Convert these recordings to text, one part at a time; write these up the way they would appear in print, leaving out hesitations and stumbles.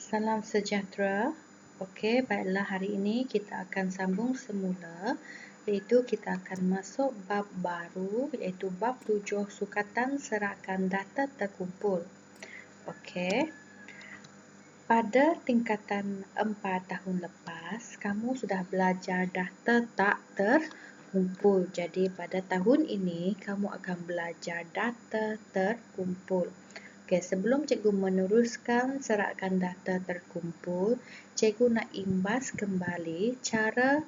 Salam sejahtera. Okey, baiklah hari ini kita akan sambung semula, iaitu kita akan masuk bab baru, iaitu bab 7 sukatan serahkan data terkumpul. Okey. Pada tingkatan 4 tahun lepas, kamu sudah belajar data tak terkumpul. Jadi pada tahun ini kamu akan belajar data terkumpul. Okey, sebelum cikgu meneruskan serahkan data terkumpul, cikgu nak imbas kembali cara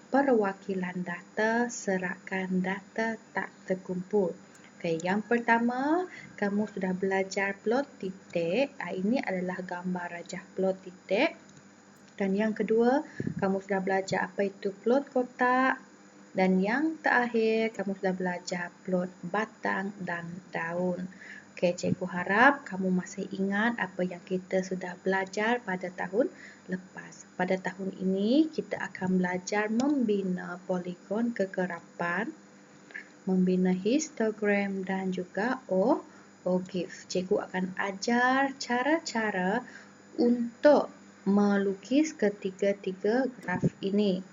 perwakilan data serahkan data tak terkumpul. Okey, yang pertama, kamu sudah belajar plot titik. Ini adalah gambar rajah plot titik. Dan yang kedua, kamu sudah belajar apa itu plot kotak. Dan yang terakhir, kamu sudah belajar plot batang dan daun. Okey, cikgu harap kamu masih ingat apa yang kita sudah belajar pada tahun lepas. Pada tahun ini, kita akan belajar membina poligon kekerapan, membina histogram dan juga OGIF. Cikgu akan ajar cara-cara untuk melukis ketiga-tiga graf ini.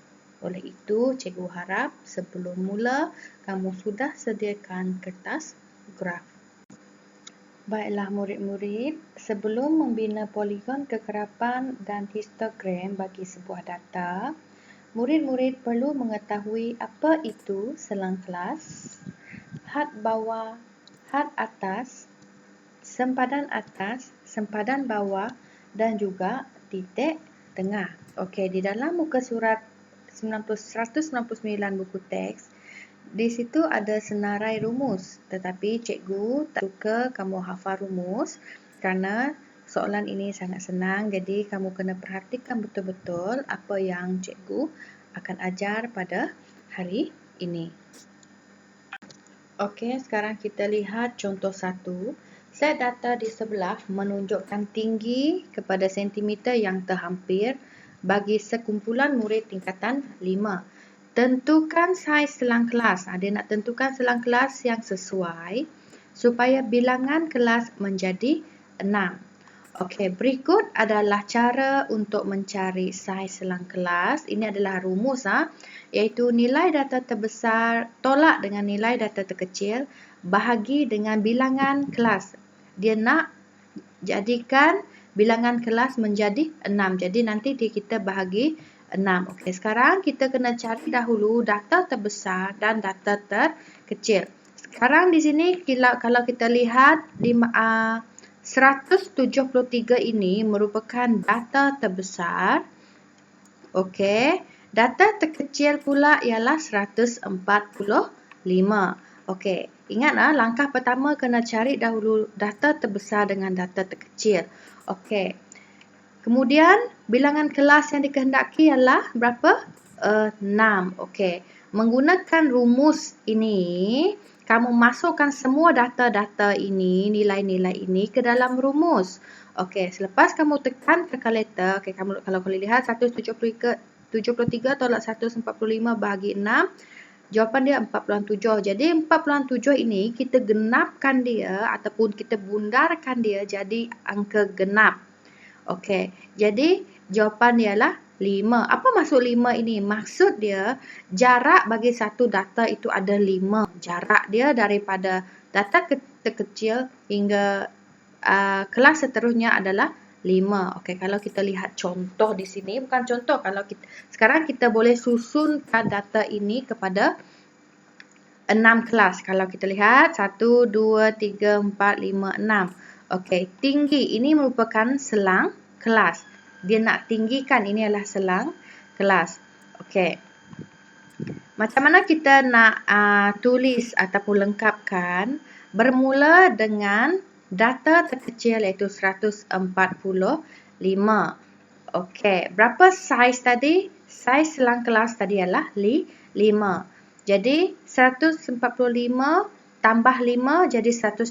Oleh itu, cikgu harap sebelum mula, kamu sudah sediakan kertas graf. Baiklah murid-murid, sebelum membina poligon kekerapan dan histogram bagi sebuah data, murid-murid perlu mengetahui apa itu selang kelas, had bawah, had atas, sempadan bawah dan juga titik tengah. Okey, di dalam muka surat 199 buku teks, di situ ada senarai rumus, tetapi cikgu tak suka kamu hafal rumus kerana soalan ini sangat senang, jadi kamu kena perhatikan betul-betul apa yang cikgu akan ajar pada hari ini. Okey, sekarang kita lihat contoh 1. Set data di sebelah menunjukkan tinggi kepada sentimeter yang terhampir bagi sekumpulan murid tingkatan 5. Tentukan saiz selang kelas. Dia nak tentukan selang kelas yang sesuai supaya bilangan kelas menjadi 6. Okey, berikut adalah cara untuk mencari saiz selang kelas. Ini adalah rumus, iaitu nilai data terbesar tolak dengan nilai data terkecil bahagi dengan bilangan kelas. Dia nak jadikan bilangan kelas menjadi 6. Jadi nanti kita bahagi 6. Okey, sekarang kita kena cari dahulu data terbesar dan data terkecil. Sekarang di sini kalau kita lihat 173 ini merupakan data terbesar. Okey, data terkecil pula ialah 145. Okey, ingat langkah pertama kena cari dahulu data terbesar dengan data terkecil. Okey. Kemudian bilangan kelas yang dikehendaki ialah berapa? 6. Okey. Menggunakan rumus ini, kamu masukkan semua data-data ini, nilai-nilai ini ke dalam rumus. Okey, selepas kamu tekan kalkulator, okey, kalau kalian lihat 173 tolak 145 bahagi 6, jawapan dia 47. Jadi 47 ini kita genapkan dia ataupun kita bundarkan dia jadi angka genap. Okey, jadi jawapan dia ialah 5. Apa maksud 5 ini? Maksud dia jarak bagi satu data itu ada 5. Jarak dia daripada data terkecil hingga kelas seterusnya adalah 5. Okey, kalau kita lihat contoh di sini, bukan contoh, sekarang kita boleh susunkan data ini kepada 6 kelas. Kalau kita lihat 1, 2, 3, 4, 5, 6. Okey, tinggi ini merupakan selang kelas. Dia nak tinggikan, ini adalah selang kelas. Okey. Macam mana kita nak tulis ataupun lengkapkan? Bermula dengan data terkecil iaitu 145. Okey, berapa saiz tadi? Saiz selang kelas tadi ialah 5. Jadi 145 tambah 5 jadi 150.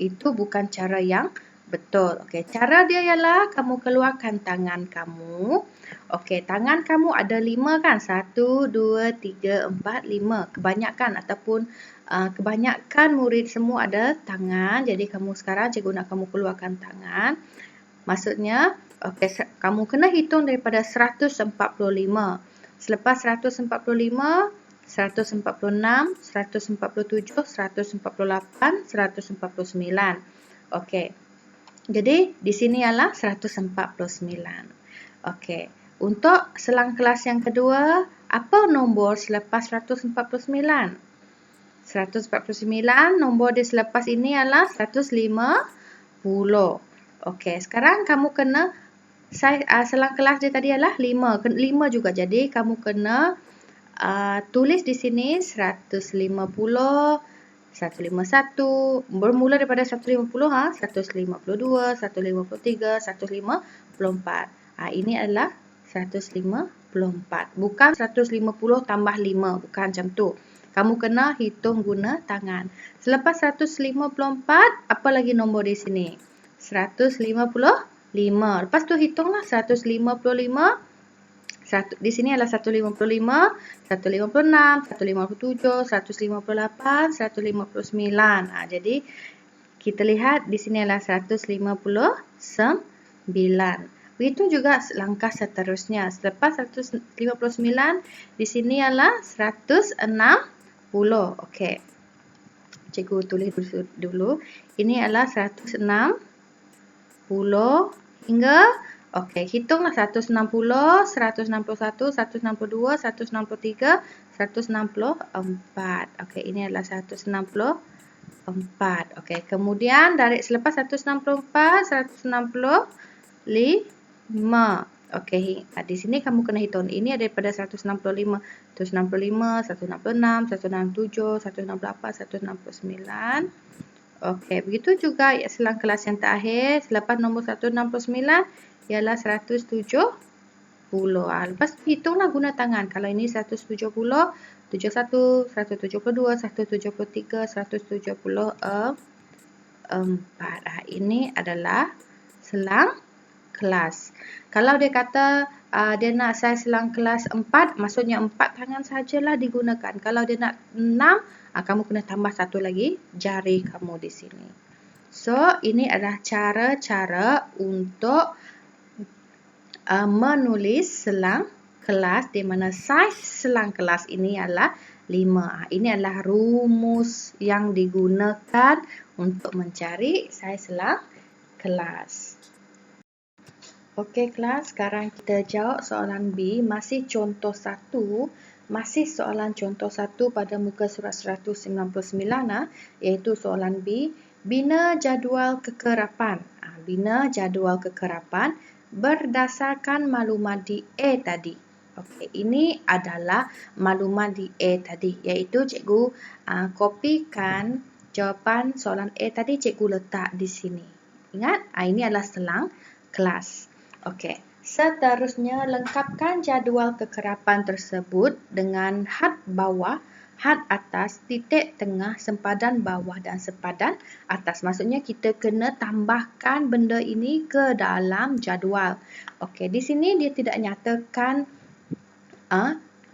Itu bukan cara yang betul. Okey, cara dia ialah kamu keluarkan tangan kamu. Okey, tangan kamu ada 5 kan? 1, 2, 3, 4, 5. Kebanyakan ataupun kebanyakan murid semua ada tangan. Jadi kamu sekarang cikgu nak kamu keluarkan tangan. Maksudnya, okey, kamu kena hitung daripada 145. Selepas 145, 146, 147, 148, 149. Okey. Jadi di sini ialah 149. Okey. Untuk selang kelas yang kedua, apa nombor selepas 149? 149, nombor dia selepas ini ialah 150. Okey, sekarang kamu kena selang kelas dia tadi ialah 5. 5 juga. Jadi kamu kena tulis di sini 150, 151, bermula daripada 150, 152, 153, 154. Ini adalah 154. Bukan 150 tambah 5, bukan macam tu. Kamu kena hitung guna tangan. Selepas 154, apa lagi nombor di sini? 155. Lepas tu hitunglah 155. Di sini adalah 155, 156, 157, 158, 159. Jadi kita lihat di sini adalah 159. Begitu juga langkah seterusnya. Selepas 159, di sini adalah 160. Okey. Cikgu tulis dulu. Ini adalah 160 hingga okey, hitunglah 160, 161, 162, 163, 164. Okey, ini adalah 164. Okey, kemudian dari selepas 164, 165. Okey, di sini kamu kena hitung. Ini daripada 165, 165, 166, 167, 168, 169. Okey, begitu juga selang kelas yang terakhir. Selepas nombor 169 ialah 170. Lepas hitunglah guna tangan. Kalau ini 170, 71, 172, 173, 174. Ini adalah selang kelas. Kalau dia kata dia nak saiz selang kelas 4, maksudnya 4 tangan sajalah digunakan. Kalau dia nak 6, kamu kena tambah satu lagi jari kamu di sini. So, ini adalah cara-cara untuk menulis selang kelas di mana saiz selang kelas ini adalah 5. Ini adalah rumus yang digunakan untuk mencari saiz selang kelas. Okey kelas, sekarang kita jawab soalan B. Masih contoh 1. Masih soalan contoh 1 pada muka surat 199, iaitu soalan B. Bina jadual kekerapan. Bina jadual kekerapan berdasarkan maklumat di A tadi. Okey, ini adalah maklumat di A tadi, iaitu cikgu kopikan jawapan soalan A tadi, cikgu letak di sini. Ingat, ini adalah selang kelas. Okey, seterusnya lengkapkan jadual kekerapan tersebut dengan had bawah, had atas, titik tengah, sempadan bawah dan sempadan atas. Maksudnya kita kena tambahkan benda ini ke dalam jadual. Okey, di sini dia tidak nyatakan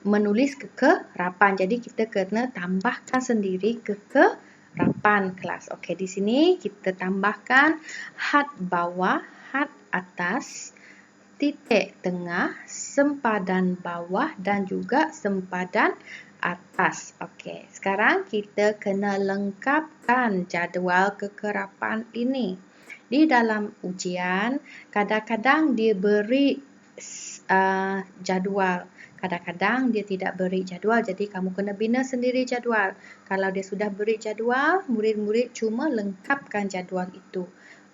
menulis kekerapan. Jadi kita kena tambahkan sendiri kekerapan kelas. Okey, di sini kita tambahkan had bawah, had atas, titik tengah, sempadan bawah dan juga sempadan atas. Okey, sekarang kita kena lengkapkan jadual kekerapan ini. Di dalam ujian, kadang-kadang dia beri jadual. Kadang-kadang dia tidak beri jadual, jadi kamu kena bina sendiri jadual. Kalau dia sudah beri jadual, murid-murid cuma lengkapkan jadual itu.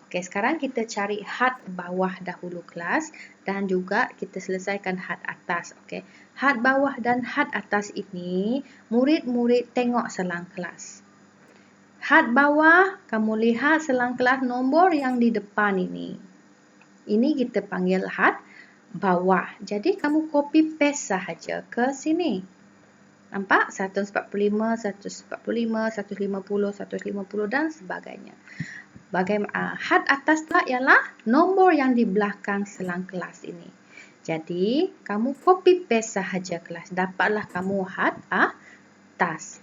Okey, sekarang kita cari had bawah dahulu kelas dan juga kita selesaikan had atas. Okey, had bawah dan had atas ini murid-murid tengok selang kelas. Had bawah, kamu lihat selang kelas nombor yang di depan ini. Ini kita panggil had bawah. Jadi kamu copy paste sahaja ke sini. Nampak? 145, 145, 150, 150 dan sebagainya. Bagaimana had atas pula ialah nombor yang di belakang selang kelas ini. Jadi, kamu copy paste sahaja kelas. Dapatlah kamu had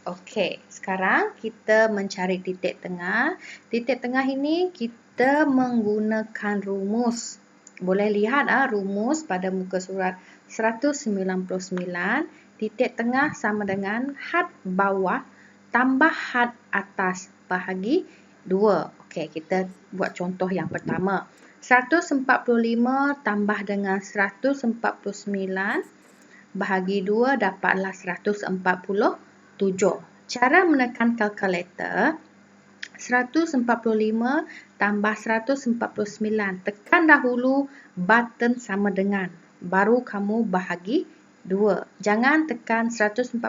Okey, sekarang kita mencari titik tengah. Titik tengah ini kita menggunakan rumus. Boleh lihat rumus pada muka surat 199. Titik tengah sama dengan had bawah tambah had atas bahagi 2. Okey, kita buat contoh yang pertama. 145 tambah dengan 149 bahagi 2 dapatlah 147. Cara menekan kalkulator, 145 tambah 149. Tekan dahulu button sama dengan, baru kamu bahagi 2. Jangan tekan 145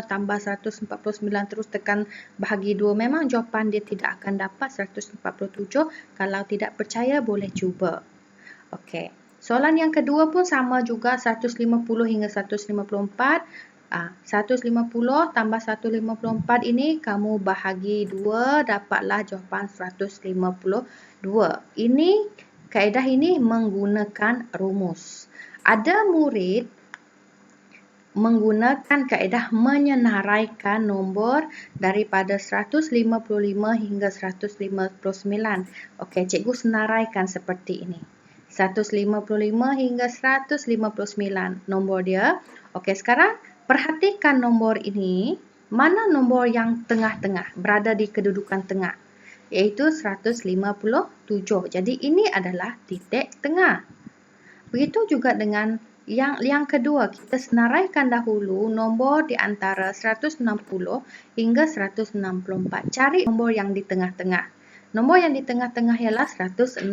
tambah 149 terus tekan bahagi 2. Memang jawapan dia tidak akan dapat 147. Kalau tidak percaya boleh cuba. Okey. Soalan yang kedua pun sama juga, 150 hingga 154. 150 tambah 154 ini kamu bahagi 2, dapatlah jawapan 152. Kaedah ini menggunakan rumus. Ada murid menggunakan kaedah menyenaraikan nombor daripada 155 hingga 159. Okey, cikgu senaraikan seperti ini. 155 hingga 159 nombor dia. Okey, sekarang perhatikan nombor ini, mana nombor yang tengah-tengah, berada di kedudukan tengah, iaitu 157. Jadi ini adalah titik tengah. Begitu juga dengan yang kedua, kita senaraikan dahulu nombor di antara 160 hingga 164. Cari nombor yang di tengah-tengah. Nombor yang di tengah-tengah ialah 162.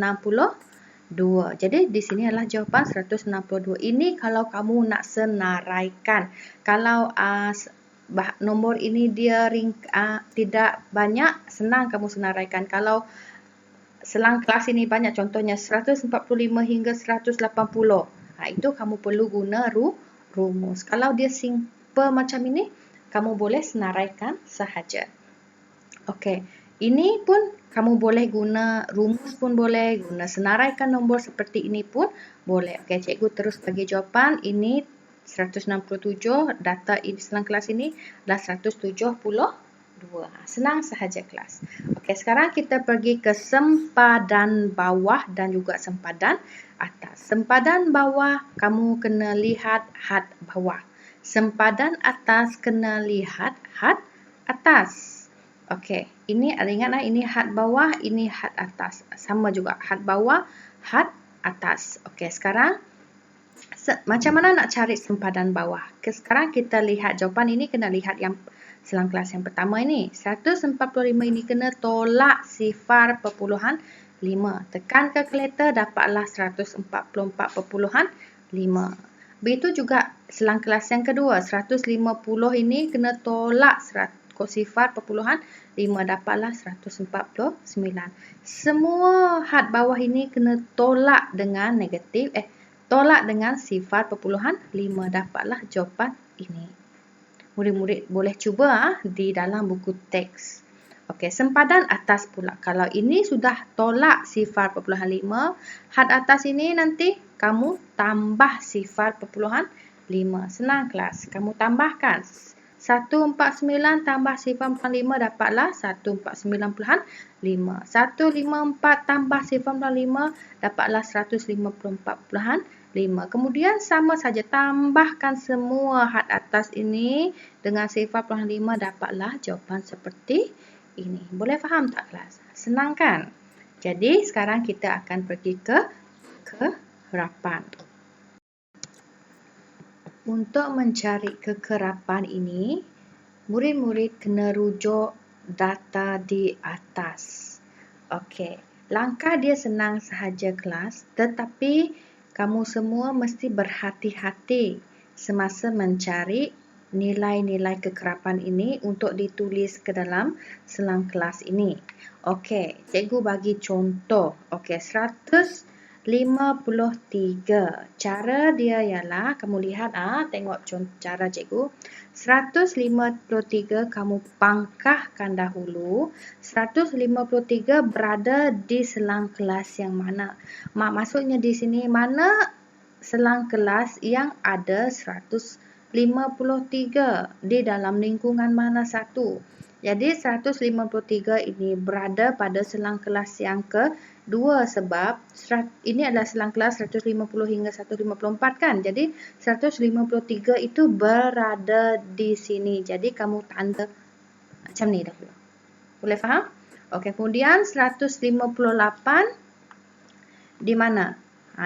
Jadi di sini adalah jawapan 162. Ini kalau kamu nak senaraikan. Kalau nombor ini dia tidak banyak, senang kamu senaraikan. Kalau selang kelas ini banyak, contohnya 145 hingga 180. Itu kamu perlu guna rumus. Kalau dia simple macam ini, kamu boleh senaraikan sahaja. Okey, ini pun kamu boleh guna rumus pun boleh, guna senaraikan nombor seperti ini pun boleh. Okey, cikgu terus bagi jawapan. Ini 167, data selang kelas ini adalah 172. Senang sahaja kelas. Okey, sekarang kita pergi ke sempadan bawah dan juga sempadan atas. Sempadan bawah, kamu kena lihat had bawah. Sempadan atas kena lihat had atas. Okey, ini ingat ini had bawah, ini had atas. Sama juga, had bawah, had atas. Okey, sekarang macam mana nak cari sempadan bawah? Sekarang kita lihat jawapan ini, kena lihat yang selang kelas yang pertama ini. 145 ini kena tolak 0.5. Tekan kalkulator, dapatlah 144.5. Begitu juga selang kelas yang kedua. 150 ini kena tolak 0.5, dapatlah 149. Semua had bawah ini kena tolak dengan negatif, tolak dengan 0.5, dapatlah jawapan ini. Murid-murid boleh cuba di dalam buku teks. Okey, sempadan atas pula. Kalau ini sudah tolak 0.5, had atas ini nanti kamu tambah 0.5. Senang kelas. Kamu tambahkan 149 tambah 0.5 dapatlah 149.5. 154 tambah 0.5 dapatlah 154.5. Kemudian sama saja tambahkan semua had atas ini dengan 0.5 dapatlah jawapan seperti ini. Boleh faham tak kelas? Senang kan? Jadi sekarang kita akan pergi ke kekerapan. Untuk mencari kekerapan ini, murid-murid kena rujuk data di atas. Okey, langkah dia senang sahaja kelas, tetapi kamu semua mesti berhati-hati semasa mencari nilai-nilai kekerapan ini untuk ditulis ke dalam selang kelas ini. Okey, cikgu bagi contoh. Okey, 153. Cara dia ialah, kamu lihat tengok cara cikgu. 153 kamu pangkahkan dahulu. 153 berada di selang kelas yang mana? Maksudnya di sini mana selang kelas yang ada 153 di dalam lingkungan mana satu? Jadi 153 ini berada pada selang kelas yang kedua sebab ini adalah selang kelas 150 hingga 154 kan. Jadi 153 itu berada di sini. Jadi kamu tanda macam ni dahulu. Boleh faham? Okey, kemudian 158 di mana?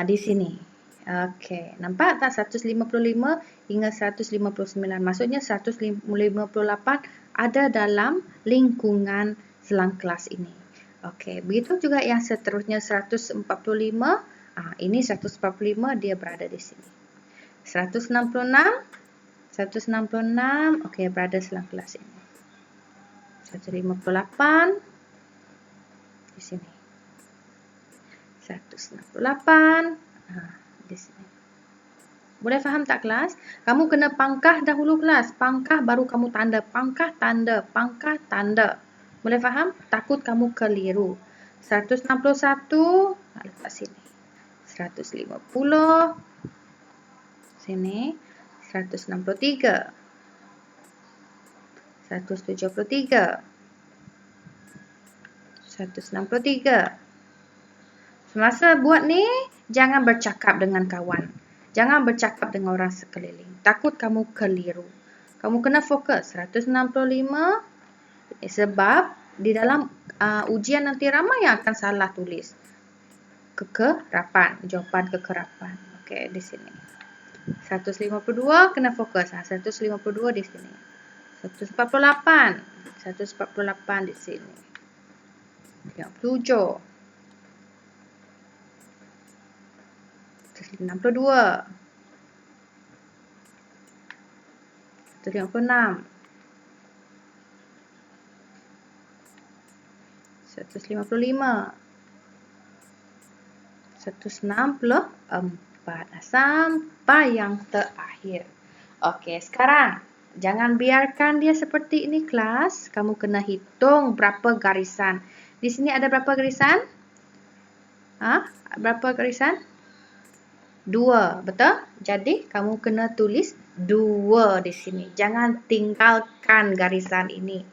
Di sini. Okey, nampak tak 155 hingga 159. Maksudnya 158 ada dalam lingkungan selang kelas ini. Okey, begitu juga yang seterusnya 145. Ini 145 dia berada di sini. 166 okey berada selang kelas ini. 158 di sini. 168 di sini. Boleh faham tak kelas? Kamu kena pangkah dahulu kelas. Pangkah baru kamu tanda. Pangkah tanda. Pangkah tanda. Boleh faham? Takut kamu keliru. 161 letak sini. 150 sini. 163 173 163. Semasa buat ni, jangan bercakap dengan kawan. Jangan bercakap dengan orang sekeliling. Takut kamu keliru. Kamu kena fokus. 165. Sebab di dalam ujian nanti ramai yang akan salah tulis. Kekerapan. Jawapan kekerapan. Okey, di sini. 152 kena fokus. 152 di sini. 148. 148 di sini. 37. 162 156 155 164 sampai yang terakhir. Okey, sekarang jangan biarkan dia seperti ini kelas. Kamu kena hitung berapa garisan. Di sini ada berapa garisan? Berapa garisan? 2, betul? Jadi kamu kena tulis 2 di sini. Jangan tinggalkan garisan ini.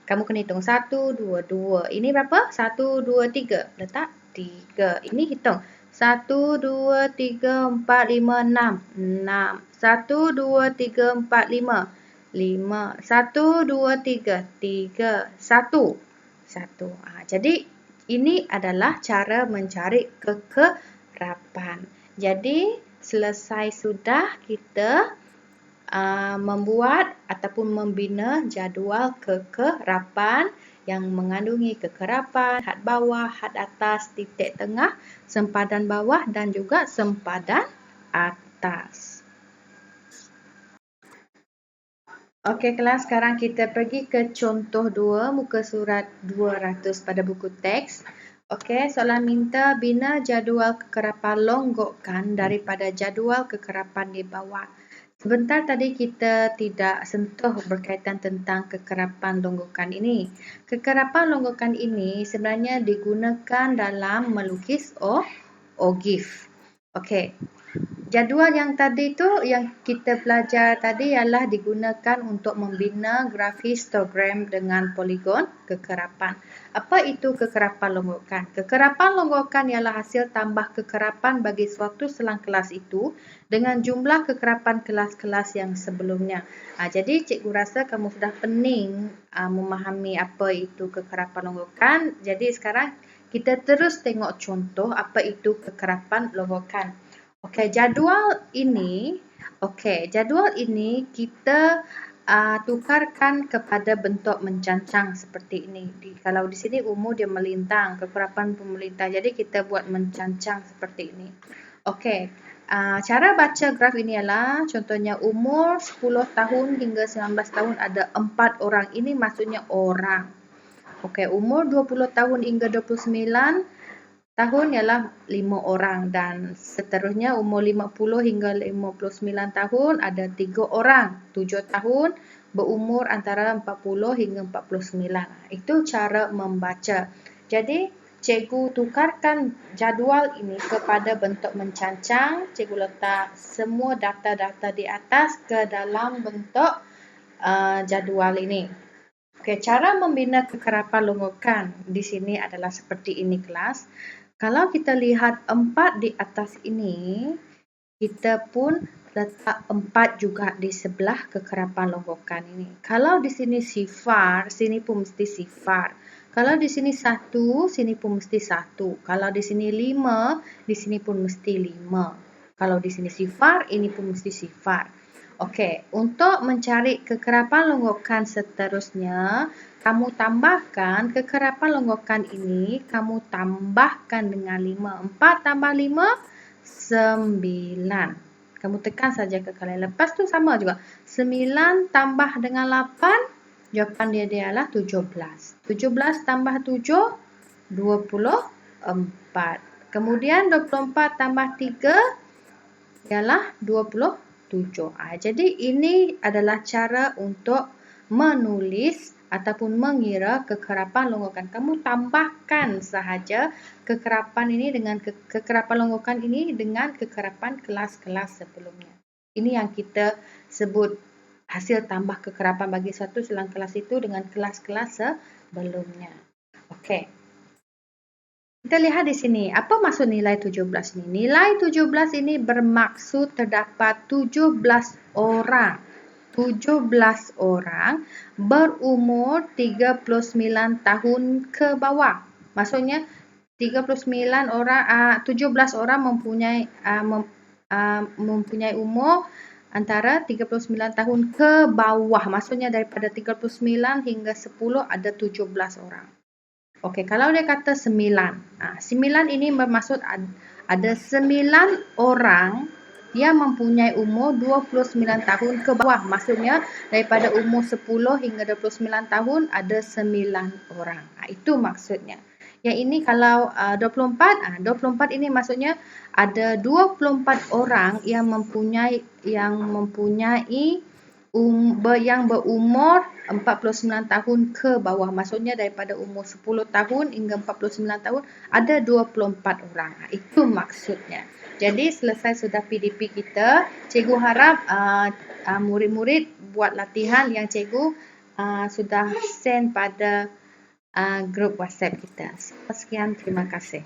Kamu kena hitung 1, 2, 2. Ini berapa? 1, 2, 3. Letak 3. Ini hitung. 1, 2, 3, 4, 5, 6. 6. 1, 2, 3, 4, 5. 5. 1, 2, 3. 3. 1. 1. Jadi ini adalah cara mencari kekerapan. Jadi, selesai sudah kita membuat ataupun membina jadual kekerapan yang mengandungi kekerapan, had bawah, had atas, titik tengah, sempadan bawah dan juga sempadan atas. Okey kelas, sekarang kita pergi ke contoh 2, muka surat 200 pada buku teks. Okey, soalan minta bina jadual kekerapan longgokan daripada jadual kekerapan di bawah. Sebentar tadi kita tidak sentuh berkaitan tentang kekerapan longgokan ini. Kekerapan longgokan ini sebenarnya digunakan dalam melukis OGIF. Okey. Jadual yang tadi tu yang kita belajar tadi ialah digunakan untuk membina grafik histogram dengan poligon kekerapan. Apa itu kekerapan longgokan? Kekerapan longgokan ialah hasil tambah kekerapan bagi suatu selang kelas itu dengan jumlah kekerapan kelas-kelas yang sebelumnya. Jadi cikgu rasa kamu sudah pening memahami apa itu kekerapan longgokan. Jadi sekarang kita terus tengok contoh apa itu kekerapan longgokan. Okey, jadual ini kita tukarkan kepada bentuk mencancang seperti ini. Kalau di sini umur dia melintang, kekerapan pun melintang. Jadi kita buat mencancang seperti ini. Okey, cara baca graf ini ialah contohnya umur 10 tahun hingga 19 tahun ada 4 orang. Ini maksudnya orang. Okey, umur 20 tahun hingga 29 tahun ialah 5 orang dan seterusnya umur 50 hingga 59 tahun ada 3 orang. 7 tahun berumur antara 40 hingga 49. Itu cara membaca. Jadi cikgu tukarkan jadual ini kepada bentuk mencancang. Cikgu letak semua data-data di atas ke dalam bentuk jadual ini. Okey, cara membina kekerapan longgokan di sini adalah seperti ini kelas. Kalau kita lihat 4 di atas ini, kita pun letak 4 juga di sebelah kekerapan longgokan ini. Kalau di sini sifar, sini pun mesti sifar. Kalau di sini 1, sini pun mesti 1. Kalau di sini 5, di sini pun mesti 5. Kalau di sini sifar, ini pun mesti sifar. Okey, untuk mencari kekerapan longgokan seterusnya, kamu tambahkan kekerapan longgokan ini, kamu tambahkan dengan 5. 4 tambah 5, 9. Kamu tekan saja ke kali. Lepas tu sama juga. 9 tambah dengan 8, jawapan dia adalah 17. 17 tambah 7, 24. Kemudian 24 tambah 3 ialah 27. Jadi ini adalah cara untuk menulis ataupun mengira kekerapan longgokan. Kamu tambahkan sahaja kekerapan ini dengan kekerapan longgokan ini dengan kekerapan kelas-kelas sebelumnya. Ini yang kita sebut hasil tambah kekerapan bagi satu selang kelas itu dengan kelas-kelas sebelumnya. Okey. Kita lihat di sini, apa maksud nilai 17 ini? Nilai 17 ini bermaksud terdapat 17 orang. 17 orang berumur 39 tahun ke bawah. Maksudnya 39 orang, 17 orang mempunyai umur antara 39 tahun ke bawah. Maksudnya daripada 39 hingga 10 ada 17 orang. Okey, kalau dia kata 9. 9 ini bermaksud ada 9 orang yang mempunyai umur 29 tahun ke bawah. Maksudnya daripada umur 10 hingga 29 tahun ada 9 orang. Itu maksudnya. Yang ini kalau 24, 24 ini maksudnya ada 24 orang yang mempunyai yang berumur 49 tahun ke bawah. Maksudnya daripada umur 10 tahun hingga 49 tahun ada 24 orang. Itu maksudnya. Jadi selesai sudah PDP kita. Cikgu harap murid-murid buat latihan yang cikgu sudah send pada grup WhatsApp kita. Sekian, terima kasih.